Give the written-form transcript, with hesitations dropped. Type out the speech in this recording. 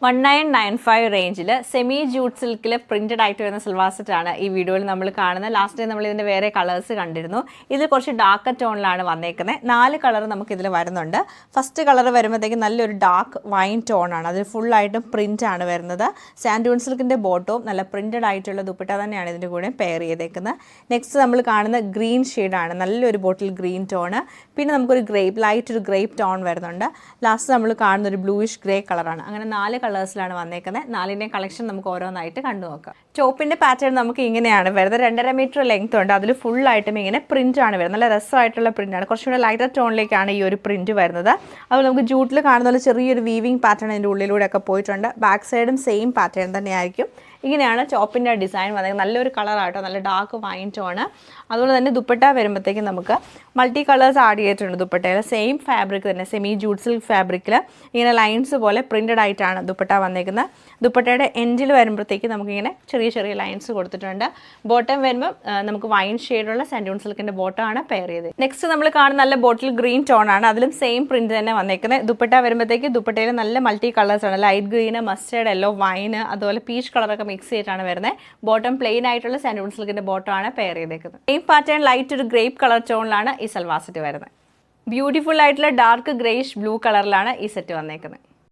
1995 റേഞ്ചിൽ semi jute സിൽക്കിൽ printed ആയിട്ട് വരുന്ന സൽവാർ സെറ്റാണ് ഈ വീഡിയോയിൽ നമ്മൾ കാണുന്നത്. ലാസ്റ്റ് നമ്മൾ ഇതിൻ്റെ വേറെ കളേഴ്സ് കണ്ടിരുന്നു. ഇതിൽ കുറച്ച് ഡാർക്ക് ടോണിലാണ് വന്നേക്കുന്നത്. 4 കളർ നമുക്ക് ഇതിൽ വരുന്നുണ്ട്. ഫസ്റ്റ് കളർ വരുമ്പോഴത്തേക്കും നല്ലൊരു ഡാർക്ക് വൈൻ ടോണാണ്. അതിൽ ഫുള്ളായിട്ടും പ്രിൻ്റ് ആണ് വരുന്നത്. സാൻഡൂൺ സിൽക്കിൻ്റെ ബോട്ടവും നല്ല പ്രിന്റഡ് ആയിട്ടുള്ള ദുപ്പട്ട തന്നെയാണ് ഇതിൻ്റെ കൂടെ പെയർ ചെയ്തേക്കുന്നത്. നെക്സ്റ്റ് നമ്മൾ കാണുന്ന ഗ്രീൻ ഷെയ്ഡാണ്, നല്ലൊരു ബോട്ടിൽ ഗ്രീൻ ടോണ്. പിന്നെ നമുക്കൊരു ലൈറ്റ് ഒരു ഗ്രേപ്പ് ടോൺ വരുന്നുണ്ട്. ലാസ്റ്റ് നമ്മൾ കാണുന്ന ഒരു ബ്ലൂയിഷ് ഗ്രേ കളറാണ്. അങ്ങനെ 4 കളേഴ്സിലാണ് വന്നേക്കുന്നത്. 4ൻ്റെയും കളക്ഷൻ നമുക്ക് ഓരോന്നായിട്ട് കണ്ടു നോക്കാം. ടോപ്പിൻ്റെ പാറ്റേൺ നമുക്ക് ഇങ്ങനെയാണ് വരുന്നത്. 2.5 മീറ്റർ ലെങ്ത് ഉണ്ട്. അതിൽ ഫുള്ളായിട്ടും ഇങ്ങനെ പ്രിൻ്റ് ആണ് വരുന്നത്. നല്ല രസമായിട്ടുള്ള പ്രിൻ്റാണ്. കുറച്ചുകൂടെ ലൈറ്റർ ടോണിലേക്കാണ് ഈ ഒരു പ്രിൻറ്റ് വരുന്നത്. അതുപോലെ നമുക്ക് ജൂട്ടിൽ കാണുന്ന പോലെ ചെറിയൊരു വീവിങ് പാറ്റേൺ അതിൻ്റെ ഉള്ളിലൂടെയൊക്കെ പോയിട്ടുണ്ട്. ബാക്ക് സൈഡും സെയിം പാറ്റേൺ തന്നെയായിരിക്കും. ഇങ്ങനെയാണ് ടോപ്പിൻ്റെ ഡിസൈൻ വന്നത്. നല്ലൊരു കളറായിട്ടോ, നല്ല ഡാർക്ക് വൈൻ ടോണ്. അതുപോലെ തന്നെ ദുപ്പട്ട വരുമ്പോഴത്തേക്കും നമുക്ക് മൾട്ടി കളേഴ്സ് ആഡ് ചെയ്തിട്ടുണ്ട്. ദുപ്പട്ടയിൽ സെയിം ഫാബ്രിക് തന്നെ, സെമി ജൂട്ട് സിൽക്ക് ഫാബ്രിക്കിൽ ഇങ്ങനെ ലൈൻസ് പോലെ പ്രിൻറ്റഡ് ആയിട്ടാണ് ദുപ്പട്ട വന്നേക്കുന്നത്. ദുപ്പട്ടയുടെ എൻഡിൽ വരുമ്പോഴത്തേക്കും നമുക്കിങ്ങനെ ചെറിയ ചെറിയ ലൈൻസ് കൊടുത്തിട്ടുണ്ട്. ബോട്ടം വരുമ്പോൾ നമുക്ക് വൈൻ ഷെയ്ഡുള്ള സാൻഡൂൺ സിൽക്കിൻ്റെ ബോട്ടമാണ് പെയർ ചെയ്തത്. നെക്സ്റ്റ് നമ്മൾ കാണുന്ന നല്ല ബോട്ടിൽ ഗ്രീൻ ടോണാണ്. അതിലും സെയിം പ്രിൻറ്റ് തന്നെ വന്നേക്കുന്നത്. ദുപ്പട്ട വരുമ്പോഴത്തേക്ക് ദുപ്പട്ടയിൽ നല്ല മൾട്ടി കളേഴ്സാണ്. Light green, mustard yellow, wine, അതുപോലെ പീച്ച് കളറൊക്കെ മിക്സ് ചെയ്തിട്ടാണ് വരുന്നത്. ബോട്ടം പ്ലെയിൻ ആയിട്ടുള്ള സാൻഡൂൺ സിൽക്കിൻ്റെ ബോട്ടമാണ് പെയർ ചെയ്തേക്കുന്നത്. സെയിം പാറ്റേൺ ലൈറ്റ് ഒരു ഗ്രേപ്പ് കളർ ടോണിലാണ് ഈ സൽവാർ സെറ്റ് വരുന്നത്. ബ്യൂട്ടിഫുൾ ആയിട്ടുള്ള ഡാർക്ക് ഗ്രേഷ് ബ്ലൂ കളറിലാണ് ഈ സെറ്റ് വന്നേക്കുന്നത്.